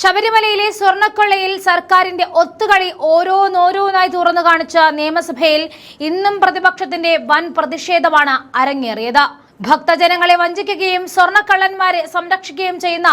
ശബരിമലയിലെ സ്വർണ്ണക്കൊള്ളയിൽ സർക്കാരിന്റെ ഒത്തുകളി ഓരോന്നോരോന്നായി തുറന്നു കാണിച്ച നിയമസഭയിൽ ഇന്നും പ്രതിപക്ഷത്തിന്റെ വൻ പ്രതിഷേധമാണ് അരങ്ങേറിയത്. ഭക്തജനങ്ങളെ വഞ്ചിക്കുകയും സ്വർണ്ണക്കള്ളന്മാരെ സംരക്ഷിക്കുകയും ചെയ്യുന്ന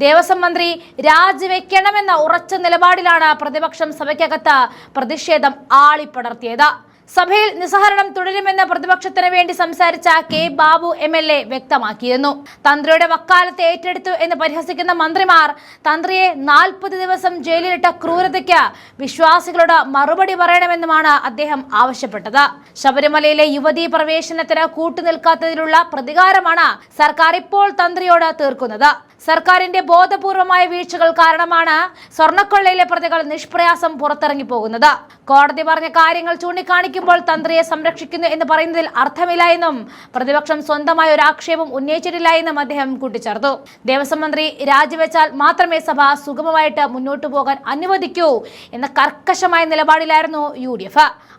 ദേവസ്വം മന്ത്രി രാജിവെക്കണമെന്ന ഉറച്ച നിലപാടിലാണ് പ്രതിപക്ഷം സഭയ്ക്കകത്ത് പ്രതിഷേധം ആളിപ്പടർത്തിയത്. സഭയിൽ നിസ്സഹരണം തുടരുമെന്ന് പ്രതിപക്ഷത്തിന് വേണ്ടി സംസാരിച്ച കെ ബാബു MLA വ്യക്തമാക്കിയിരുന്നു. തന്ത്രിയുടെ വക്കാലത്ത് ഏറ്റെടുത്തു എന്ന് പരിഹസിക്കുന്ന മന്ത്രിമാർ തന്ത്രിയെ 40 ദിവസം ജയിലിലിട്ട ക്രൂരതയ്ക്ക് വിശ്വാസികളോട് മറുപടി പറയണമെന്നുമാണ് അദ്ദേഹം ആവശ്യപ്പെട്ടത്. ശബരിമലയിലെ യുവതീ പ്രവേശനത്തിന് കൂട്ടുനിൽക്കാത്തതിലുള്ള പ്രതികാരമാണ് സർക്കാർ ഇപ്പോൾ തന്ത്രിയോട് തീർക്കുന്നത്. സർക്കാരിന്റെ ബോധപൂർവമായ വീഴ്ചകൾ കാരണമാണ് സ്വർണ്ണക്കൊള്ളയിലെ പ്രതികൾ നിഷ്പ്രയാസം പുറത്തിറങ്ങി പോകുന്നത്. കോടതി പറഞ്ഞ കാര്യങ്ങൾ ചൂണ്ടിക്കാണിക്കുമ്പോൾ തന്ത്രിയെ സംരക്ഷിക്കുന്നു എന്ന് പറയുന്നതിൽ അർത്ഥമില്ല എന്നും പ്രതിപക്ഷം സ്വന്തമായ ഒരു ആക്ഷേപം ഉന്നയിച്ചിട്ടില്ല എന്നും അദ്ദേഹം കൂട്ടിച്ചേർത്തു. ദേവസ്വം മന്ത്രി രാജിവെച്ചാൽ മാത്രമേ സഭ സുഗമമായിട്ട് മുന്നോട്ടു പോകാൻ അനുവദിക്കൂ എന്ന കർക്കശമായ നിലപാടിലായിരുന്നു UDF.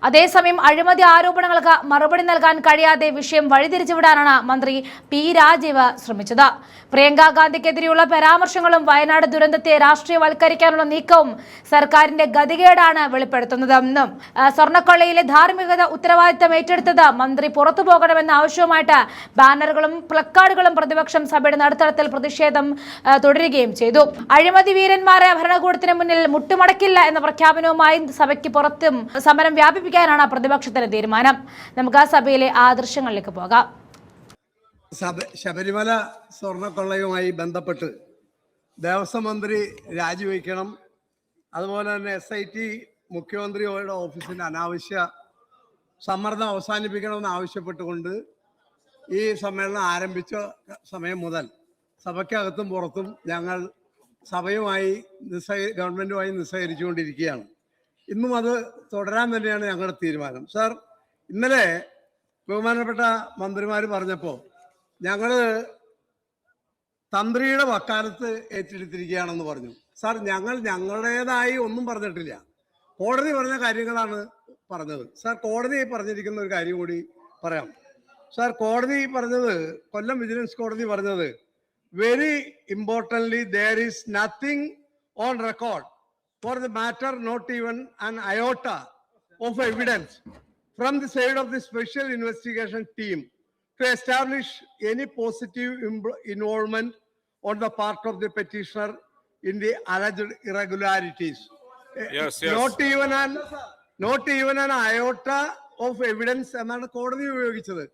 അതേസമയം അഴിമതി ആരോപണങ്ങൾക്ക് മറുപടി നൽകാൻ കഴിയാതെ വിഷയം വഴിതിരിച്ചുവിടാനാണ് മന്ത്രി P. രാജീവ് ശ്രമിച്ചത്. പ്രിയങ്ക ഗാന്ധിക്കെതിരെയുള്ള പരാമർശങ്ങളും വയനാട് ദുരന്തത്തെ രാഷ്ട്രീയവൽക്കരിക്കാനുള്ള നീക്കവും സർക്കാരിന്റെ ഗതികേടാണ് വെളിപ്പെടുത്തുന്നതെന്നും സ്വർണ്ണക്കൊള്ളയിലെ ധാർമ്മികത ഉത്തരവാദിത്തം ഏറ്റെടുത്തത് മന്ത്രി പുറത്തു പോകണമെന്ന ആവശ്യവുമായിട്ട് ബാനറുകളും പ്ലക്കാർഡുകളും പ്രതിപക്ഷം സഭയുടെ നടുത്തളത്തിൽ പ്രതിഷേധം തുടരുകയും ചെയ്തു. അഴിമതി വീരന്മാരെ ഭരണകൂടത്തിന് മുന്നിൽ മുട്ടുമടക്കില്ല എന്ന പ്രഖ്യാപനവുമായി സഭയ്ക്ക് പുറത്തും സമരം വ്യാപിപ്പിക്കാനാണ് പ്രതിപക്ഷത്തിന്റെ തീരുമാനം. നമുക്ക് സഭയിലെ ആ ദൃശ്യങ്ങളിലേക്ക് പോകാം. ശബരിമല സ്വർണ്ണക്കൊള്ളയുമായി ബന്ധപ്പെട്ട് ദേവസ്വം മന്ത്രി രാജിവെക്കണം, അതുപോലെ തന്നെ SIT മുഖ്യമന്ത്രിയുടെ ഓഫീസിൻ്റെ അനാവശ്യ സമ്മർദ്ദം അവസാനിപ്പിക്കണമെന്ന് ആവശ്യപ്പെട്ടുകൊണ്ട് ഈ സമ്മേളനം ആരംഭിച്ച സമയം മുതൽ സഭയ്ക്കകത്തും പുറത്തും ഞങ്ങൾ സഭയുമായി ഗവൺമെൻറ്റുമായി നിസ്സഹരിച്ചുകൊണ്ടിരിക്കുകയാണ്. ഇന്നും അത് തുടരാൻ തന്നെയാണ് ഞങ്ങളുടെ തീരുമാനം. സാർ, ഇന്നലെ ബഹുമാനപ്പെട്ട മന്ത്രിമാർ പറഞ്ഞപ്പോൾ ഞങ്ങൾ തന്ത്രിയുടെ വക്കാലത്ത് ഏറ്റെടുത്തിരിക്കുകയാണെന്ന് പറഞ്ഞു. സാർ, ഞങ്ങളുടേതായി ഒന്നും പറഞ്ഞിട്ടില്ല. കോടതി പറഞ്ഞ കാര്യങ്ങളാണ് പറഞ്ഞത്. സാർ, കോടതി പറഞ്ഞിരിക്കുന്ന ഒരു കാര്യം കൂടി പറയാം. സാർ, കോടതി പറഞ്ഞത്, കൊല്ലം വിജിലൻസ് കോടതി പറഞ്ഞത്, very importantly there is nothing on record for the matter, not even an iota of evidence from the side of the special investigation team to establish any positive involvement on the part of the petitioner in the alleged irregularities. Yes. Not even an iota of evidence എന്നാണ് കോടതി ഉപയോഗിച്ചത്.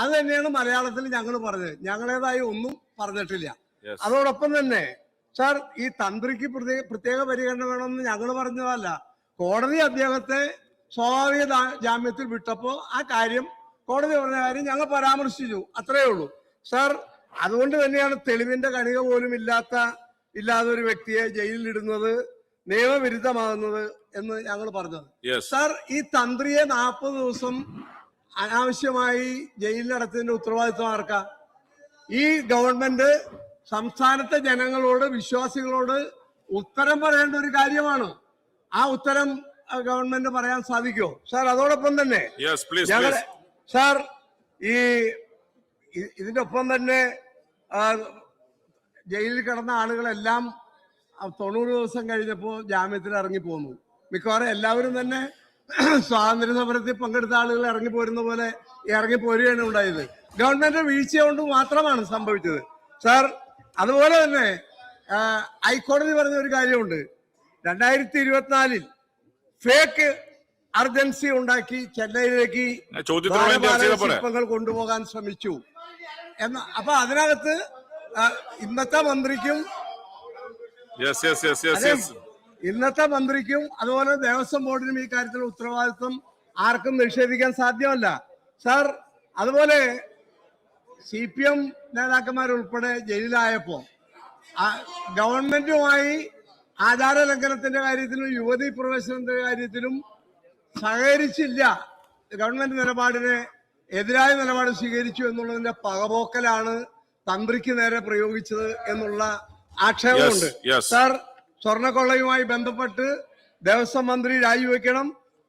അത് തന്നെയാണ് മലയാളത്തിൽ ഞങ്ങൾ പറഞ്ഞത്. ഞങ്ങളേതായി ഒന്നും പറഞ്ഞിട്ടില്ല. അതോടൊപ്പം തന്നെ സാർ, ഈ തന്ത്രിക്ക് പ്രത്യേക പരിഗണന വേണമെന്ന് ഞങ്ങൾ പറഞ്ഞതല്ല. കോടതി അദ്ദേഹത്തെ സ്വാഭാവിക ജാമ്യത്തിൽ വിട്ടപ്പോൾ ആ കാര്യം, കോടതി പറഞ്ഞ കാര്യം ഞങ്ങൾ പരാമർശിച്ചു, അത്രയേ ഉള്ളൂ. സാർ, അതുകൊണ്ട് തന്നെയാണ് തെളിവിന്റെ കണിക പോലും ഇല്ലാതെ ഒരു വ്യക്തിയെ ജയിലിലിടുന്നത് നിയമവിരുദ്ധമാകുന്നത് എന്ന് ഞങ്ങൾ പറഞ്ഞത്. സാർ, ഈ തന്ത്രിയെ 40 ദിവസം അനാവശ്യമായി ജയിലിലടച്ചതിന്റെ ഉത്തരവാദിത്വം ആർക്കാ? ഈ ഗവൺമെന്റ് സംസ്ഥാനത്തെ ജനങ്ങളോട്, വിശ്വാസികളോട് ഉത്തരം പറയേണ്ട ഒരു കാര്യമാണ്. ആ ഉത്തരം ഗവൺമെന്റ് പറയാൻ സാധിക്കുമോ? സാർ, അതോടൊപ്പം തന്നെ സാർ, ഇതിന്റെ ഒപ്പം തന്നെ ജയിലിൽ കിടന്ന ആളുകളെല്ലാം 90 ദിവസം കഴിഞ്ഞപ്പോൾ ജാമ്യത്തിൽ ഇറങ്ങിപ്പോന്നു. മിക്കവാറും എല്ലാവരും തന്നെ സ്വാതന്ത്ര്യ സമരത്തിൽ പങ്കെടുത്ത ആളുകൾ ഇറങ്ങിപ്പോരുന്ന പോലെ ഇറങ്ങിപ്പോരുകയാണ് ഉണ്ടായത്. ഗവൺമെന്റ് വീഴ്ച കൊണ്ട് മാത്രമാണ് സംഭവിച്ചത്. സാർ, അതുപോലെ തന്നെ ഹൈക്കോടതി പറഞ്ഞ ഒരു കാര്യമുണ്ട്. 2024 ഫേക്ക് അർജൻസി ഉണ്ടാക്കി ചെന്നൈയിലേക്ക് ശില്പങ്ങൾ കൊണ്ടുപോകാൻ ശ്രമിച്ചു എന്ന്. അപ്പൊ അതിനകത്ത് ഇന്നത്തെ മന്ത്രിക്കും അതുപോലെ ദേവസ്വം ബോർഡിനും ഈ കാര്യത്തിലുള്ള ഉത്തരവാദിത്വം ആർക്കും നിഷേധിക്കാൻ സാധ്യമല്ല. സാർ, അതുപോലെ CPM നേതാക്കന്മാരുൾപ്പെടെ ജയിലിലായപ്പോ ഗവൺമെന്റുമായി ആചാര ലംഘനത്തിന്റെ കാര്യത്തിലും യുവതീ പ്രവേശനത്തിന്റെ കാര്യത്തിലും സഹകരിച്ചില്ല. ഗവൺമെന്റ് നിലപാടിന് എതിരായ നിലപാട് സ്വീകരിച്ചു എന്നുള്ളതിന്റെ പകപോക്കലാണ് തന്ത്രിക്ക് നേരെ പ്രയോഗിച്ചത് എന്നുള്ള ആക്ഷേപമുണ്ട്. സാർ, സ്വർണ്ണക്കൊള്ളയുമായി ബന്ധപ്പെട്ട് ദേവസ്വം മന്ത്രി രാജിവെക്കണം,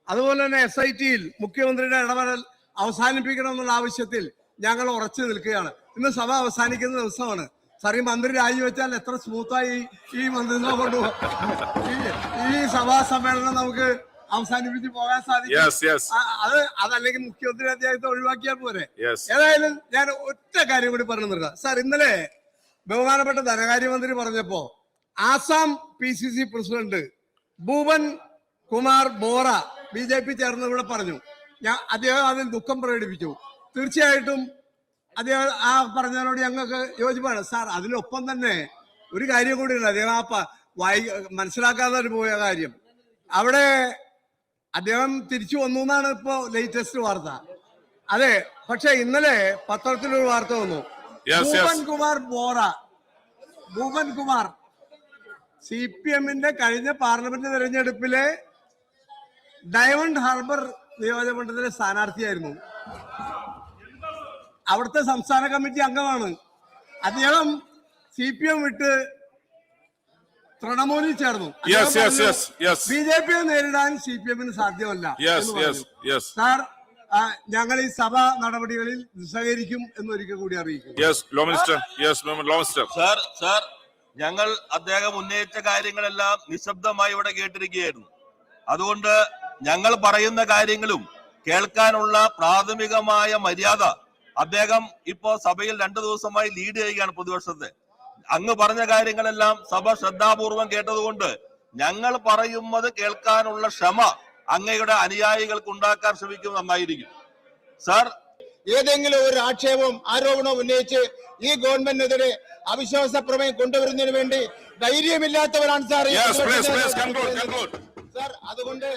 അതുപോലെ തന്നെ SITയിൽ മുഖ്യമന്ത്രിയുടെ ഇടപെടൽ അവസാനിപ്പിക്കണം എന്നുള്ള ആവശ്യത്തിൽ ഞങ്ങൾ ഉറച്ചു നിൽക്കുകയാണ്. ഇന്ന് സഭ അവസാനിക്കുന്ന ദിവസമാണ്. സാർ ഈ മന്ത്രി രാജിവെച്ചാൽ എത്ര സ്മൂത്തായി ഈ മന്ത്രിനെ കൊണ്ടുപോകും. ഈ സഭാ സമ്മേളനം നമുക്ക് അവസാനിപ്പിച്ച് പോകാൻ സാധിക്കും. അതല്ലെങ്കിൽ മുഖ്യമന്ത്രി അദ്ദേഹത്തെ ഒഴിവാക്കിയാൽ പോരെ. ഏതായാലും ഞാൻ ഒറ്റ കാര്യം കൂടി പറഞ്ഞു നിർത്താം. സാർ, ഇന്നലെ ബഹുമാനപ്പെട്ട ധനകാര്യമന്ത്രി പറഞ്ഞപ്പോ Assam PCC president Bhupen Kumar Bora BJP ചേർന്ന് ഇവിടെ പറഞ്ഞു. അദ്ദേഹം അതിൽ ദുഃഖം പ്രകടിപ്പിച്ചു. തീർച്ചയായിട്ടും അദ്ദേഹം ആ പറഞ്ഞതിനോട് ഞങ്ങൾക്ക് യോജിപ്പാണ്. സാർ, അതിനൊപ്പം തന്നെ ഒരു കാര്യം കൂടിയുണ്ട്. അദ്ദേഹം മനസ്സിലാക്കാതെ പോയ കാര്യം, അവിടെ അദ്ദേഹം തിരിച്ചു വന്നു എന്നാണ് ഇപ്പോ ലേറ്റസ്റ്റ് വാർത്ത. അതെ, പക്ഷെ ഇന്നലെ പത്രത്തിലൊരു വാർത്ത വന്നു. ഭൂപൻ കുമാർ CPM-ന്റെ കഴിഞ്ഞ പാർലമെന്റ് തെരഞ്ഞെടുപ്പിലെ ഡയമണ്ട് ഹാർബർ നിയോജകമണ്ഡലത്തിലെ സ്ഥാനാർത്ഥിയായിരുന്നു. അവിടുത്തെ സംസ്ഥാന കമ്മിറ്റി അംഗമാണ്. അദ്ദേഹം CPM വിട്ട് തൃണമൂലിൽ ചേർന്നു. BJP-യെ നേരിടാൻ CPM-ന് സാധ്യമല്ല. സാർ, ഞങ്ങൾ ഈ സഭാ നടപടികളിൽ സഹകരിക്കും എന്നൊരിക്കൽ കൂടി അറിയിക്കും. ഞങ്ങൾ അദ്ദേഹം ഉന്നയിച്ച കാര്യങ്ങളെല്ലാം നിശബ്ദമായി ഇവിടെ കേട്ടിരിക്കുകയായിരുന്നു. അതുകൊണ്ട് ഞങ്ങൾ പറയുന്ന കാര്യങ്ങളും കേൾക്കാനുള്ള പ്രാഥമികമായ മര്യാദ അദ്ദേഹം ഇപ്പോ സഭയിൽ 2 ദിവസമായി ലീഡ് ചെയ്യുകയാണ് പ്രതിപക്ഷത്തെ. അങ്ങ് പറഞ്ഞ കാര്യങ്ങളെല്ലാം സഭ ശ്രദ്ധാപൂർവം കേട്ടതുകൊണ്ട് ഞങ്ങൾ പറയുന്നത് കേൾക്കാനുള്ള ക്ഷമ അങ്ങയുടെ അനുയായികൾക്ക് ഉണ്ടാക്കാൻ ശ്രമിക്കും നന്നായിരിക്കും. സാർ, ഏതെങ്കിലും ഒരു ആരോപണവും ഉന്നയിച്ച് ഈ ഗവൺമെന്റിനെതിരെ അവിശ്വാസ പ്രമേയം കൊണ്ടുവരുന്നതിന് വേണ്ടി ധൈര്യമില്ലാത്തവരാണ് സാർ. സാർ, അതുകൊണ്ട്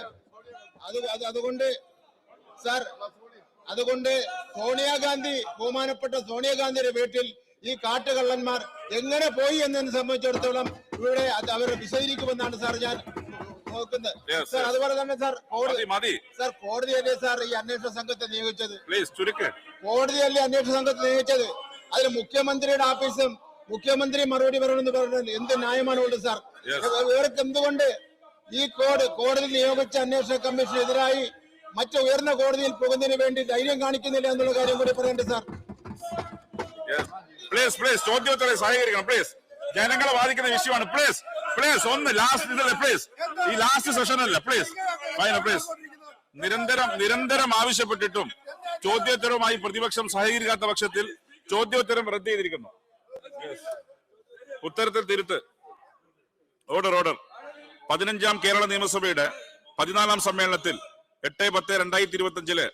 ബഹുമാനപ്പെട്ട സോണിയാഗാന്ധിയുടെ വീട്ടിൽ ഈ കാട്ടുകള്ളന്മാർ എങ്ങനെ പോയി എന്നതിനെ സംബന്ധിച്ചിടത്തോളം ഇവിടെ അവർ വിശദീകരിക്കുമെന്നാണ് സാർ ഞാൻ നോക്കുന്നത്. സാർ, അതുപോലെ തന്നെ സാർ കോടതിയല്ലേ സാർ ഈ അന്വേഷണ സംഘത്തെ നിയോഗിച്ചത്? കോടതിയല്ലേ അന്വേഷണ സംഘത്തെ നിയോഗിച്ചത്? അതിന് മുഖ്യമന്ത്രിയുടെ ഓഫീസും മുഖ്യമന്ത്രി മറുപടി പറയണമെന്ന് പറഞ്ഞാൽ എന്ത് ന്യായമാണുള്ളത് സാർ? ഇവർക്ക് എന്തുകൊണ്ട് ഈ കോടതി നിയോഗിച്ച അന്വേഷണ കമ്മീഷനെതിരായി മറ്റു ഉയർന്ന കോടതിയിൽ പോകുന്നതിന് വേണ്ടി ധൈര്യം കാണിക്കുന്നില്ല എന്നുള്ള കാര്യം കൂടി പറയണ്ടേ സാർ? ചോദ്യോത്തരം സഹകരിക്കണം പ്ലീസ്. ജനങ്ങളെ ബാധിക്കുന്ന വിഷയമാണ്. പ്ലീസ് ഒന്ന് ഈ ലാസ്റ്റ് സെഷൻ അല്ല. പ്ലീസ് നിരന്തരം ആവശ്യപ്പെട്ടിട്ടും ചോദ്യോത്തരവുമായി പ്രതിപക്ഷം സഹകരിക്കാത്ത പക്ഷത്തിൽ ചോദ്യോത്തരം റദ്ദ് ചെയ്തിരിക്കുന്നു. ഉത്തരത്തിൽ തിരുത്ത്. ഓർഡർ 15ാം കേരള നിയമസഭയുടെ 14ാം സമ്മേളനത്തിൽ 8/10/2025